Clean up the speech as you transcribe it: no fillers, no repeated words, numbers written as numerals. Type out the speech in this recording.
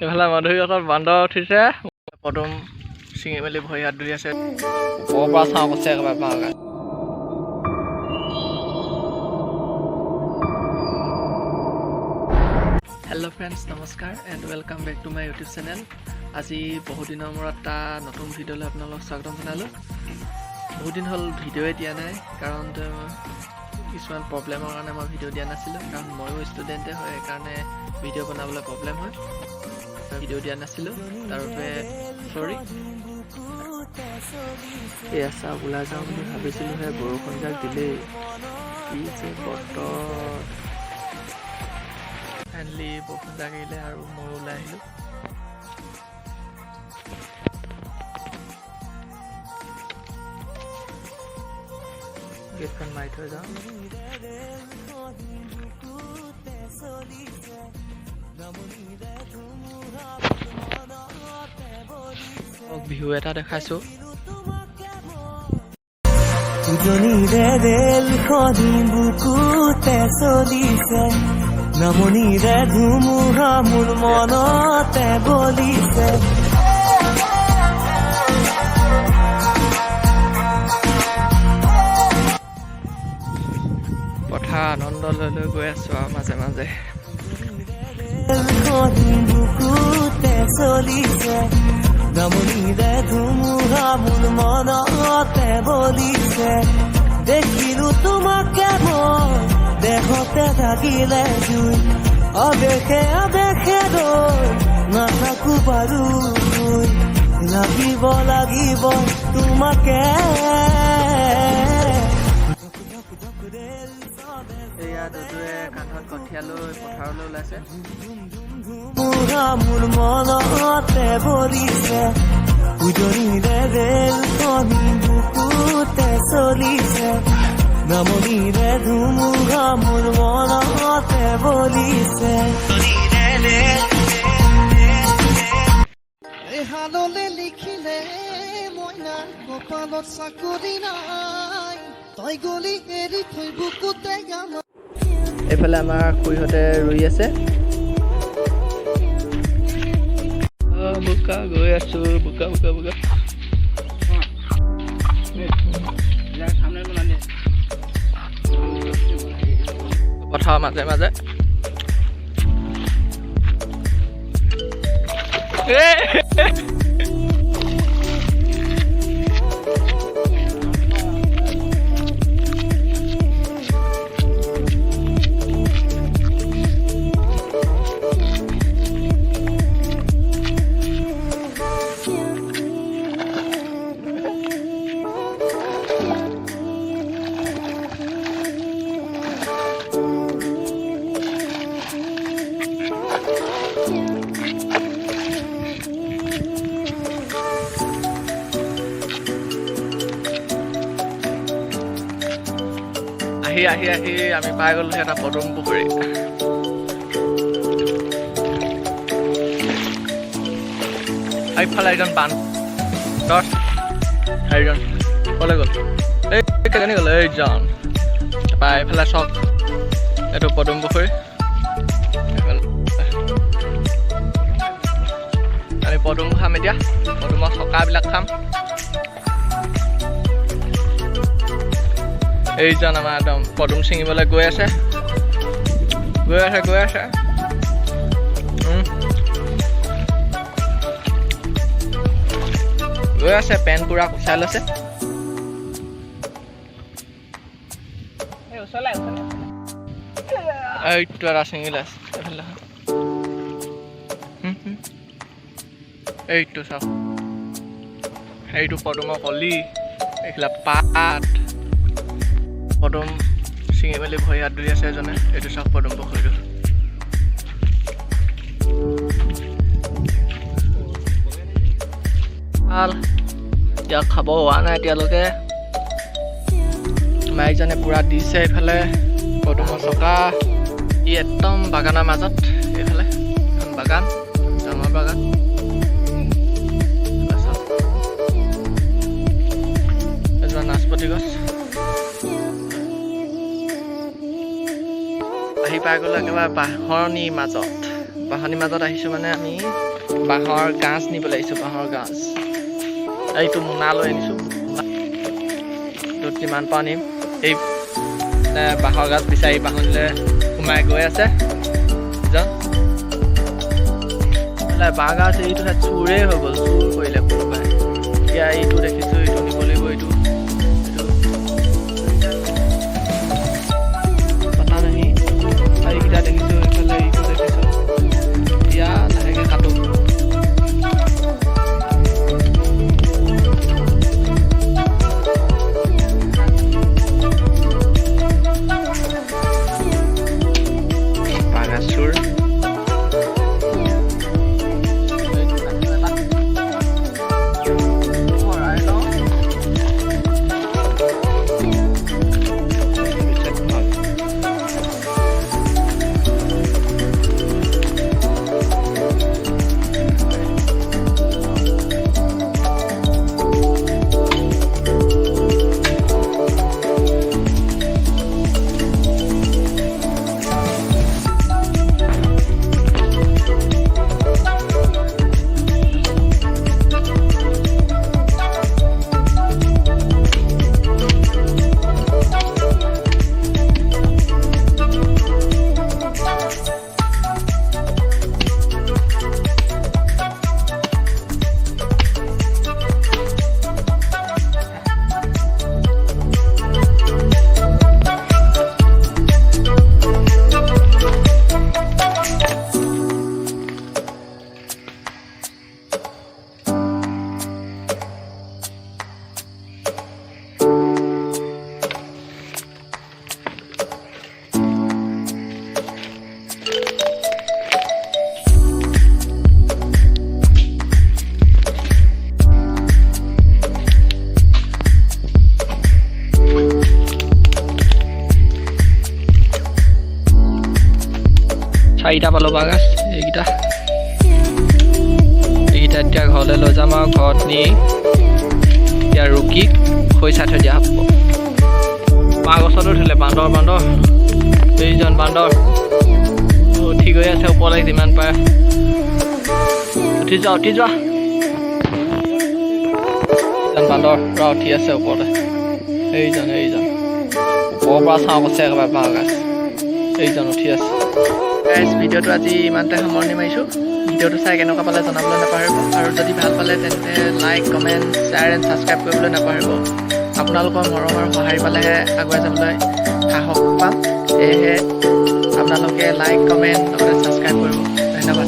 এইফালে মধুৰিগছত বান্দৰ উঠিছে পদুম ছিঙি মেলি ভৰি হাত ধুই আছে ওপৰৰ পৰা চাওঁ কৈছে একেবাৰে পাওঁগা হেল্ল' ফ্ৰেণ্ডছ নমস্কাৰ and welcome back to my YouTube channel আজি বহুত দিনৰ মূৰত এটা নতুন ভিডিঅ'লৈ আপোনালোকক স্বাগতম জনালোঁ বহুত দিন হ'ল ভিডিঅ'ই দিয়া নাই কাৰণ কিছুমান প্ৰব্লেমৰ কাৰণে মই ভিডিঅ' দিয়া নাছিলোঁ কাৰণ ময়ো ষ্টুডেণ্টে হয় সেইকাৰণে ভিডিঅ' বনাবলৈ প্ৰব্লেম হয় ভিডিঅ' দিয়া নাছিলোঁ তাৰ বাবে চৰি এই আছা ওলাই যাওঁ বুলি ভাবিছিলোঁহে বৰষুণ যাক দিলেই কি যে বতৰ ফাইনেলি বৰষুণ যাক আহিলে আৰু মই ওলাই আহিলোঁ গেটখন মাৰি থৈ যাওঁ বিহু এটা দেখাইছোঁ উজনিৰে ৰেলখনি বুকুতে চলিছে নামনিৰে ধুমুহা মোৰ মনতে বলিছে পথাৰ আনন্দ লৈ লৈ গৈ আছোঁ আৰু মাজে মাজে বুকুতে চলিছে নামনিৰে ধুমুহা মোৰ মনতে বলিছে দেখিলো তোমাকে মই দেহতে থাকিলে জুই আবেশে আবেশে ৰৈ নাথাকো বাৰু লাগিব লাগিব তোমাকে এয়া দুদুৱে কান্ধত কঠীয়া লৈ পথাৰলৈ ওলাইছে মোৰ মনতে বলিছে উজনিৰে ৰেলখনি বুকুতে চলিছে নামনিৰে ধুমুহা মোৰ মনতে বলিছে এহাললে লিখিলে মইনা কপালত চাকৰি নাই তই গলি এৰি থৈ বুকুতে গাম এইফালে আমাৰ খুৰীহঁতে ৰুই আছে বোকা গৈ আছো বোকা বোকা বোকা পথাৰৰ মাজে মাজে আহি আহি আহি আমি পাই গ'লো এটা পদুম পুখুৰী এইফালে এজন বান্দৰ এইজন ক'লে গ'ল এই কেনি গ'ল এইজন তাৰপৰা এইফালে চাওক এইটো পদুম পুখুৰী আমি পদুম খাম এতিয়া পদুমৰ চকাবিলাক খাম এইজন আমাৰ একদম পদুম ছিঙিবলৈ গৈ আছে গৈ আছে পেণ্ট পুৰা কুচাই লৈছে এইটো এটা ছিঙিলে এইফালে এইটো চাওক সেইটো পদুমৰ কলি এইফালে পাত পদুম ছিঙি মেলি ভৰি হাত ধুই আছে এজনে এইটো চাওক পদুম পুখুৰীটো ভাল ইয়াক খাব হোৱা নাই এতিয়ালৈকে মাইকজনে পূৰা দিছে এইফালে পদুমৰ চকা ই একদম বাগানৰ মাজত এইফালে এখন বাগান ডাঙৰ বাগান এজোপা নাচপতি গছ আহি পাই গ'লো একেবাৰে বাঁহনিৰ মাজত বাহনিৰ মাজত আহিছোঁ মানে আমি বাঁহৰ গাজ নিবলৈ আহিছোঁ। বাঁহৰ গাজ এইটো মোনা লৈ আনিছোঁ। য'ত যিমান পাওঁ নিম। এই বাঁহৰ গাজ বিচাৰি বাহনিলৈ সোমাই গৈ আছে। বাঁহ গাজ এইটো চোৰেই হৈ গ'ল, চোৰ কৰিলে কোনোবাই। এতিয়া এইটো দেখিছোঁ, এইটো নিব লাগিব। এইটো পতা নাহি। আৰু এইকেইটা দেখিছোঁ, এইফালে এইটো দেখিছোঁ। এতিয়া লাহেকৈ কাটোঁ। বাঁহগাজ চোৰ। চাৰিটা পালোঁ বাঁহগাজ। এইকেইটা এতিয়া ঘৰলৈ লৈ যাম আৰু ঘৰত নি এতিয়া ৰুকি খৰিচা থৈ দিয়া হ'ব। বাঁহ গছতো উঠিলে বান্দৰ এইজন বান্দৰ উঠি গৈ আছে ওপৰলৈ যিমান পাৰে। উঠি যোৱা এইজন বান্দৰ উঠি আছে ওপৰলৈ। এইজন ওপৰৰ পৰা চাওঁ কৈছে একেবাৰে বাঁহগাজ। এইজন উঠি আছে। ভিডিঅ'টো আজি ইমানতে সামৰণি মাৰিছোঁ। ভিডিঅ'টো চাই কেনেকুৱা পালে জনাবলৈ নাপাহৰিব। আৰু যদি ভাল পালে তেন্তে like, comment, share and subscribe কৰিবলৈ নাপাহৰিব। আপোনালোকৰ মৰম আৰু সঁহাৰি পালেহে আগুৱাই যাবলৈ সাহস পাম। সেয়েহে আপোনালোকে লাইক, কমেণ্ট লগতে ছাবস্ক্ৰাইব কৰিব। ধন্যবাদ।